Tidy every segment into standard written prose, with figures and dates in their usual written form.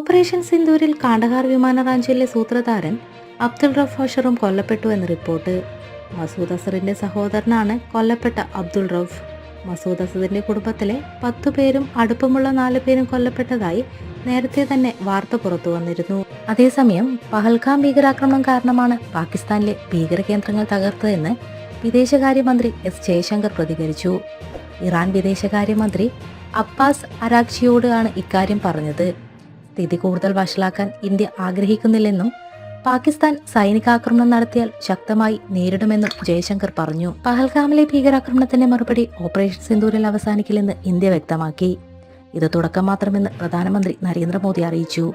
Operation സിന്ദൂരിൽ Kandahar വിമാന റാഞ്ചിയിലെ സൂത്രധാരൻ അബ്ദുൾ റൌഫ് ഹഷറും കൊല്ലപ്പെട്ടു എന്ന് റിപ്പോർട്ട്. മസൂദ് അസറിന്റെ സഹോദരനാണ് കൊല്ലപ്പെട്ട അബ്ദുൾ റൌഫ്. മസൂദ് അസറിന്റെ കുടുംബത്തിലെ 10 പേരും അടുപ്പമുള്ള 4 പേരും കൊല്ലപ്പെട്ടതായി നേരത്തെ തന്നെ വാർത്ത പുറത്തു വന്നിരുന്നു. അതേസമയം പഹൽഗാം ഭീകരാക്രമണം കാരണമാണ് പാകിസ്ഥാനിലെ ഭീകര കേന്ദ്രങ്ങൾ തകർത്തതെന്ന് വിദേശകാര്യമന്ത്രി എസ് ജയശങ്കർ പ്രതികരിച്ചു. ഇറാൻ വിദേശകാര്യമന്ത്രി അബ്ബാസ് അരാഗ്ചിയോട് ആണ് ഇക്കാര്യം പറഞ്ഞത്. സ്ഥിതി കൂടുതൽ വഷളാക്കാൻ ഇന്ത്യ ആഗ്രഹിക്കുന്നില്ലെന്നും പാകിസ്ഥാൻ സൈനികാക്രമണം നടത്തിയാൽ ശക്തമായി നേരിടുമെന്നും ജയശങ്കർ പറഞ്ഞു. പഹൽഗാമിലെ ഭീകരാക്രമണത്തിന്റെ മറുപടി ഓപ്പറേഷൻ സിന്ദൂരിൽ അവസാനിക്കില്ലെന്ന് ഇന്ത്യ വ്യക്തമാക്കി. ഇത് തുടക്കം മാത്രമെന്ന് പ്രധാനമന്ത്രി നരേന്ദ്രമോദി അറിയിച്ചു.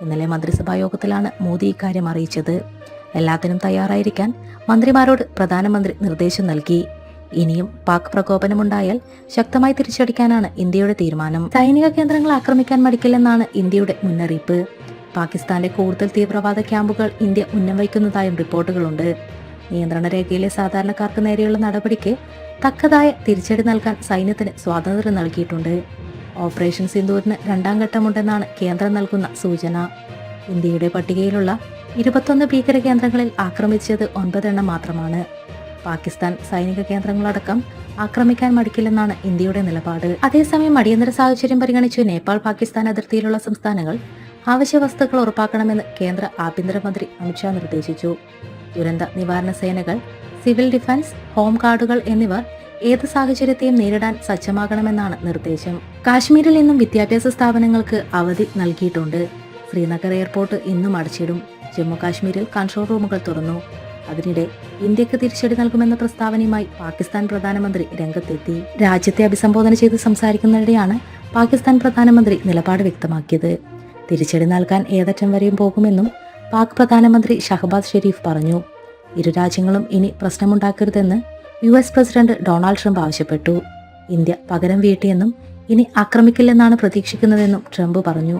ഇന്നലെ മന്ത്രിസഭാ യോഗത്തിലാണ് മോദി ഇക്കാര്യം അറിയിച്ചത്. എല്ലാത്തിനും തയ്യാറായിരിക്കാൻ മന്ത്രിമാരോട് പ്രധാനമന്ത്രി നിർദ്ദേശം നൽകി. ഇനിയും പാക് പ്രകോപനമുണ്ടായാൽ ശക്തമായി തിരിച്ചടിക്കാനാണ് ഇന്ത്യയുടെ തീരുമാനം. സൈനിക കേന്ദ്രങ്ങൾ ആക്രമിക്കാൻ മടിക്കില്ലെന്നാണ് ഇന്ത്യയുടെ മുന്നറിയിപ്പ്. പാകിസ്ഥാന്റെ കൂടുതൽ തീവ്രവാദ ക്യാമ്പുകൾ ഇന്ത്യ ഉന്നം വയ്ക്കുന്നതായും റിപ്പോർട്ടുകളുണ്ട്. നിയന്ത്രണ രേഖയിലെ സാധാരണക്കാർക്ക് നേരെയുള്ള നടപടിക്ക് തക്കതായ തിരിച്ചടി നൽകാൻ സൈന്യത്തിന് സ്വാതന്ത്ര്യം നൽകിയിട്ടുണ്ട്. ഓപ്പറേഷൻ സിന്ദൂരിന് 2ാം ഘട്ടമുണ്ടെന്നാണ് കേന്ദ്രം നൽകുന്ന സൂചന. ഇന്ത്യയുടെ പട്ടികയിലുള്ള 21 ഭീകര കേന്ദ്രങ്ങളിൽ ആക്രമിച്ചത് 9 എണ്ണം മാത്രമാണ്. പാകിസ്ഥാൻ സൈനിക കേന്ദ്രങ്ങളടക്കം ആക്രമിക്കാൻ മടിക്കില്ലെന്നാണ് ഇന്ത്യയുടെ നിലപാട്. അതേസമയം അടിയന്തര സാഹചര്യം പരിഗണിച്ച് നേപ്പാൾ പാകിസ്ഥാൻ അതിർത്തിയിലുള്ള സംസ്ഥാനങ്ങൾ അവശ്യ വസ്തുക്കൾ ഉറപ്പാക്കണമെന്ന് കേന്ദ്ര ആഭ്യന്തരമന്ത്രി അമിത്ഷാ നിർദ്ദേശിച്ചു. ദുരന്ത നിവാരണ സേനകൾ, സിവിൽ ഡിഫൻസ്, ഹോം ഗാർഡുകൾ എന്നിവർ ഏത് സാഹചര്യത്തെയും നേരിടാൻ സജ്ജമാകണമെന്നാണ് നിർദ്ദേശം. കാശ്മീരിൽ നിന്നും വിദ്യാഭ്യാസ സ്ഥാപനങ്ങൾക്ക് അവധി നൽകിയിട്ടുണ്ട്. ശ്രീനഗർ എയർപോർട്ട് ഇന്നും അടച്ചിടും. ജമ്മു കാശ്മീരിൽ കൺട്രോൾ റൂമുകൾ തുറന്നു. അതിനിടെ ഇന്ത്യക്ക് തിരിച്ചടി നൽകുമെന്ന പ്രസ്താവനയുമായി പാകിസ്ഥാൻ പ്രധാനമന്ത്രി രംഗത്തെത്തി. രാജ്യത്തെ അഭിസംബോധന ചെയ്ത് സംസാരിക്കുന്നതിനിടെയാണ് പാകിസ്ഥാൻ പ്രധാനമന്ത്രി നിലപാട് വ്യക്തമാക്കിയത്. തിരിച്ചടി നൽകാൻ ഏതറ്റം വരെയും പോകുമെന്നും പാക് പ്രധാനമന്ത്രി ഷഹബാസ് ഷെരീഫ് പറഞ്ഞു. ഇരു രാജ്യങ്ങളും ഇനി പ്രശ്നമുണ്ടാക്കരുതെന്ന് US പ്രസിഡന്റ് ഡൊണാൾഡ് ട്രംപ് ആവശ്യപ്പെട്ടു. ഇന്ത്യ പകരം വീട്ടിയെന്നും ഇനി ആക്രമിക്കില്ലെന്നാണ് പ്രതീക്ഷിക്കുന്നതെന്നും ട്രംപ് പറഞ്ഞു.